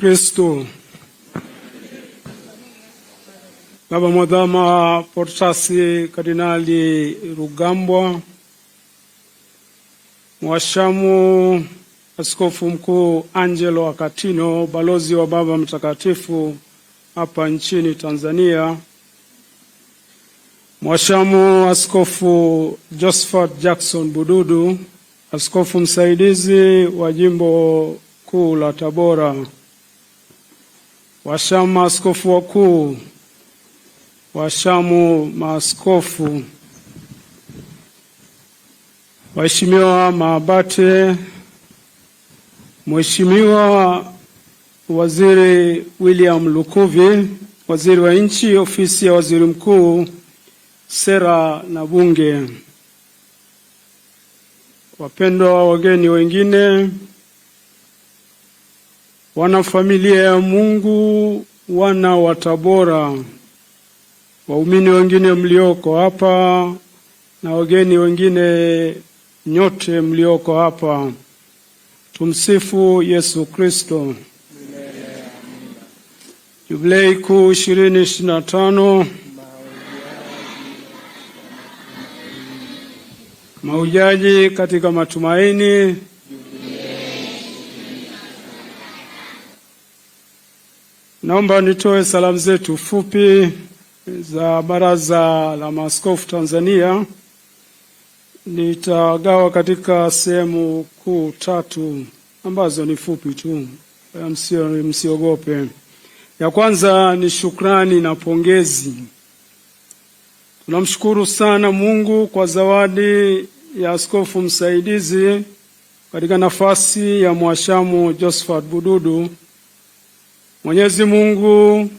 Kristo. Baba Mwadhama Protasi Kardinali Rugambwa, Mwashamu Askofu Mkuu Angelo Akatino, balozi wa Baba Mtakatifu hapa nchini Tanzania, Mwashamu Askofu Josephat Jackson Bududu, askofu msaidizi wa Jimbo Kuu la Tabora, washamu askofu wakuu, washamu maaskofu, waheshimiwa maabate, Mheshimiwa Waziri William Lukuvi, waziri wa nchi, ofisi ya waziri mkuu, sera na bunge, wapendwa wageni wengine, wanafamilia ya Mungu, wana wa Tabora, waumini wengine mlioko hapa na wageni wengine nyote mlioko hapa, tumsifu Yesu Kristo. Jubilei kuu 2025, mahujaji katika matumaini. Naomba nitoe salamu zetu fupi za Baraza la Maaskofu Tanzania. Nitagawa katika sehemu kuu tatu ambazo ni fupi tu, msiogope. Ya kwanza ni shukrani na pongezi. Tunamshukuru sana Mungu kwa zawadi ya askofu msaidizi katika nafasi ya Mwashamu Josephat Bududu. Mwenyezi Mungu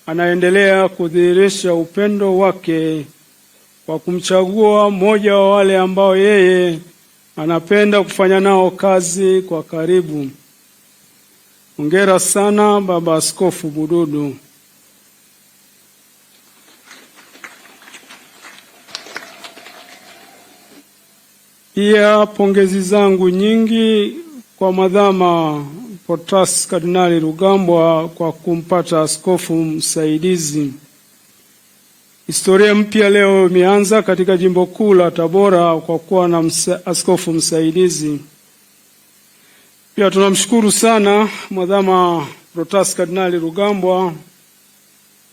anaendelea kudhihirisha upendo wake kwa kumchagua mmoja wa wale ambao yeye anapenda kufanya nao kazi kwa karibu. Hongera sana Baba Askofu Bududu. Pia pongezi zangu nyingi kwa Mwadhama Protasi Kardinali Rugambwa kwa kumpata askofu msaidizi. Historia mpya leo imeanza katika Jimbo Kuu la Tabora kwa kuwa na askofu msaidizi. Pia tunamshukuru sana Mwadhama Protasi Kardinali Rugambwa,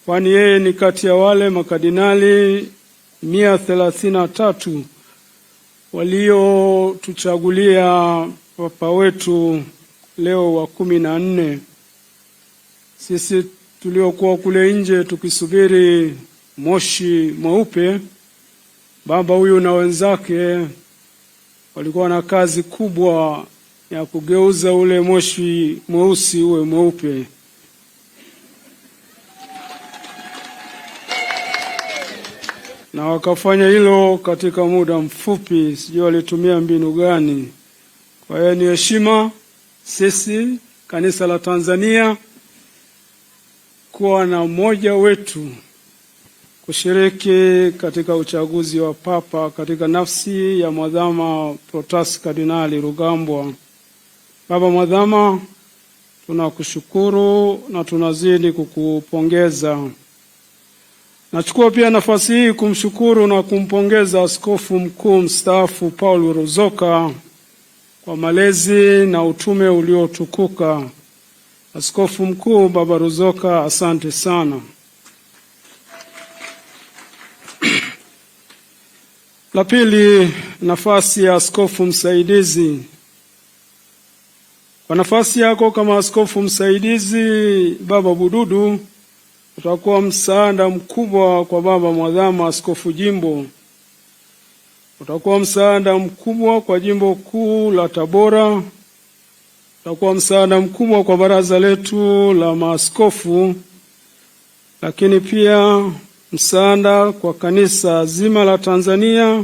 kwani yeye ni kati ya wale makardinali 133 waliotuchagulia papa wetu Leo wa 14. Sisi tuliokuwa kule nje tukisubiri moshi mweupe, baba huyu na wenzake walikuwa na kazi kubwa ya kugeuza ule moshi mweusi uwe mweupe. Na wakafanya hilo katika muda mfupi, sijui walitumia mbinu gani. Kwa hiyo ni heshima sisi kanisa la Tanzania kuwa na mmoja wetu kushiriki katika uchaguzi wa papa katika nafsi ya Mwadhama Protasi Kardinali Rugambwa. Baba Mwadhama, tunakushukuru na tunazidi kukupongeza. Nachukua pia nafasi hii kumshukuru na kumpongeza Askofu Mkuu mstaafu Paul Ruzoka kwa malezi na utume uliotukuka. Askofu Mkuu Baba Ruzoka, asante sana. La pili, nafasi ya askofu msaidizi. Kwa nafasi yako kama askofu msaidizi Baba Bududu, utakuwa msaada mkubwa kwa Baba Mwadhama Askofu Jimbo. Utakuwa msaada mkubwa kwa Jimbo Kuu la Tabora. Utakuwa msaada mkubwa kwa baraza letu la maaskofu, lakini pia msaada kwa kanisa zima la Tanzania,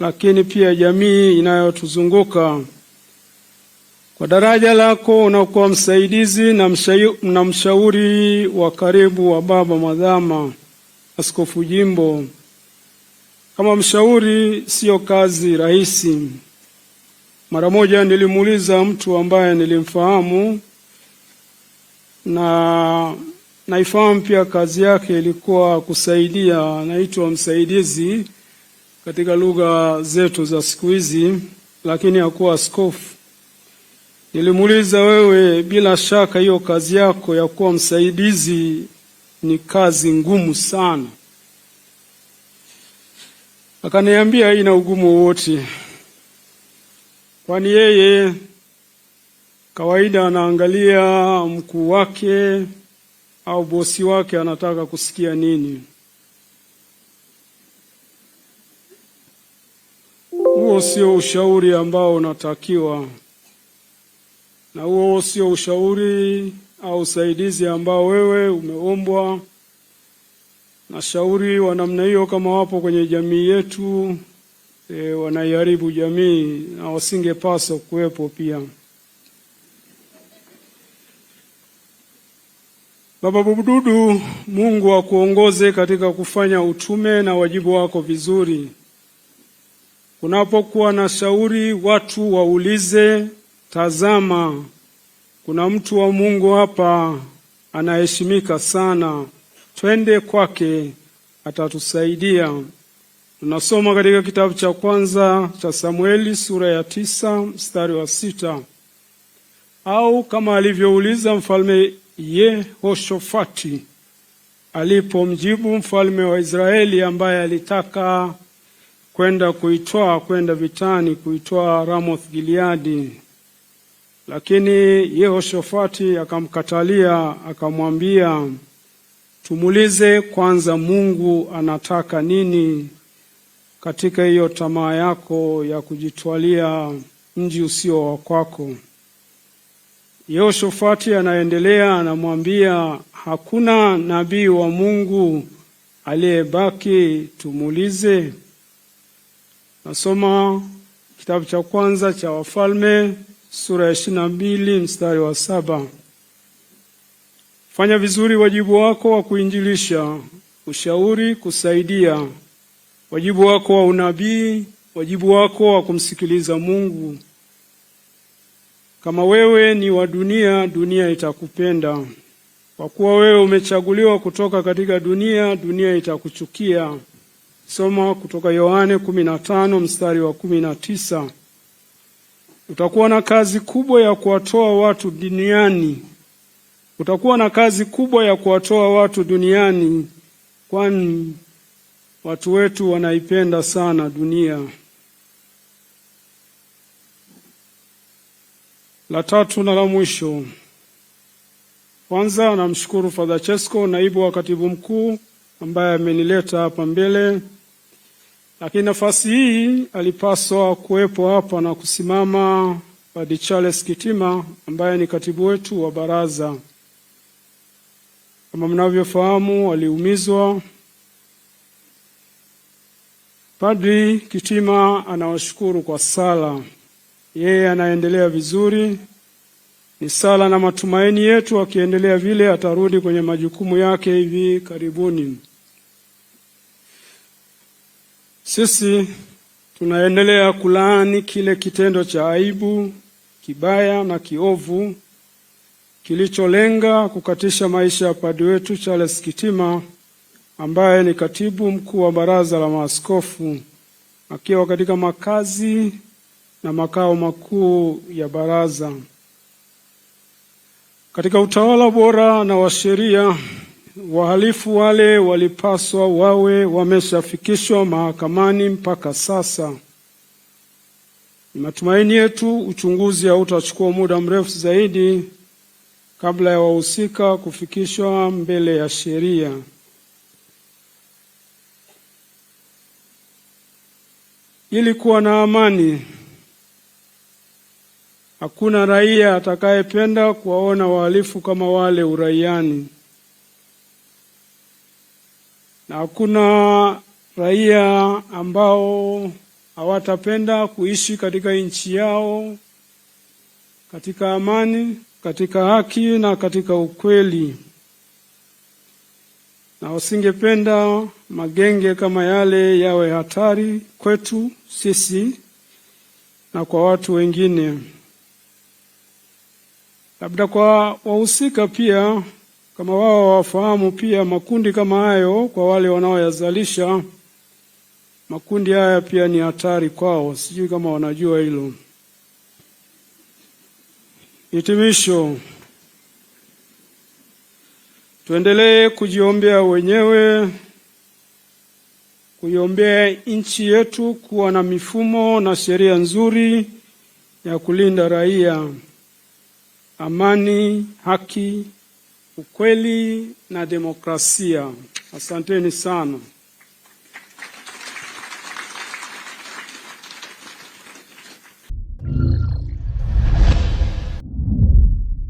lakini pia jamii inayotuzunguka. Kwa daraja lako unakuwa msaidizi na mshauri wa karibu wa Baba Mwadhama Askofu Jimbo. Kama mshauri sio kazi rahisi. Mara moja nilimuuliza mtu ambaye nilimfahamu na naifahamu pia kazi yake ilikuwa kusaidia, anaitwa msaidizi katika lugha zetu za siku hizi, lakini hakuwa askofu. Nilimuuliza, wewe bila shaka hiyo kazi yako ya kuwa msaidizi ni kazi ngumu sana? Akaniambia haina ugumu wote, kwani yeye kawaida anaangalia mkuu wake au bosi wake anataka kusikia nini. Huo sio ushauri ambao unatakiwa, na huo sio ushauri au usaidizi ambao wewe umeombwa. Na shauri wa namna hiyo kama wapo kwenye jamii yetu, wanaiharibu jamii na wasingepaswa kuwepo pia. Baba Bududu, Mungu akuongoze katika kufanya utume na wajibu wako vizuri. Kunapokuwa na shauri, watu waulize, tazama, kuna mtu wa Mungu hapa anaheshimika sana, twende kwake, atatusaidia. Tunasoma katika kitabu cha kwanza cha Samueli sura ya 9 mstari wa 6. Au kama alivyouliza mfalme Yehoshafati alipomjibu mfalme wa Israeli ambaye alitaka kwenda vitani kuitwaa Ramoth Gileadi, lakini Yehoshafati akamkatalia, akamwambia, tumulize kwanza Mungu anataka nini katika hiyo tamaa yako ya kujitwalia mji usio wa kwako. Yehoshafati anaendelea, anamwambia, hakuna nabii wa Mungu aliyebaki tumulize? Nasoma kitabu cha kwanza cha Wafalme sura ya 22 mstari wa 7. Fanya vizuri wajibu wako wa kuinjilisha, ushauri, kusaidia, wajibu wako wa unabii, wajibu wako wa kumsikiliza Mungu. Kama wewe ni wa dunia, dunia itakupenda. Kwa kuwa wewe umechaguliwa kutoka katika dunia, dunia itakuchukia. Soma kutoka Yohane 15 mstari wa 19. Utakuwa na kazi kubwa ya kuwatoa watu duniani. Utakuwa na kazi kubwa ya kuwatoa watu duniani, kwani watu wetu wanaipenda sana dunia. La tatu na la mwisho. Kwanza namshukuru Father Chesko, naibu wa katibu mkuu, ambaye amenileta hapa mbele. Lakini nafasi hii alipaswa kuwepo hapa na kusimama Padre Charles Kitima, ambaye ni katibu wetu wa baraza. Kama mnavyofahamu, aliumizwa. Padre Kitima anawashukuru kwa sala. Yeye anaendelea vizuri. Ni sala na matumaini yetu akiendelea vile atarudi kwenye majukumu yake hivi karibuni. Sisi tunaendelea kulaani kile kitendo cha aibu, kibaya na kiovu kilicholenga kukatisha maisha ya padri wetu Charles Kitima, ambaye ni katibu mkuu wa baraza la maaskofu, akiwa katika makazi na makao makuu ya baraza. Katika utawala bora na wa sheria, wahalifu wale walipaswa wawe wameshafikishwa mahakamani mpaka sasa. Ni matumaini yetu uchunguzi hautachukua muda mrefu zaidi kabla ya wahusika kufikishwa mbele ya sheria. Ili kuwa na amani, hakuna raia atakayependa kuwaona wahalifu kama wale uraiani, na hakuna raia ambao hawatapenda kuishi katika nchi yao katika amani, katika haki na katika ukweli, na wasingependa magenge kama yale yawe hatari kwetu sisi na kwa watu wengine. Labda kwa wahusika pia, kama wao wafahamu pia makundi kama hayo, kwa wale wanaoyazalisha, makundi haya pia ni hatari kwao. Sijui kama wanajua hilo. Hitimisho. Tuendelee kujiombea wenyewe, kuiombea nchi yetu kuwa na mifumo na sheria nzuri ya kulinda raia, amani, haki, ukweli na demokrasia. Asanteni sana.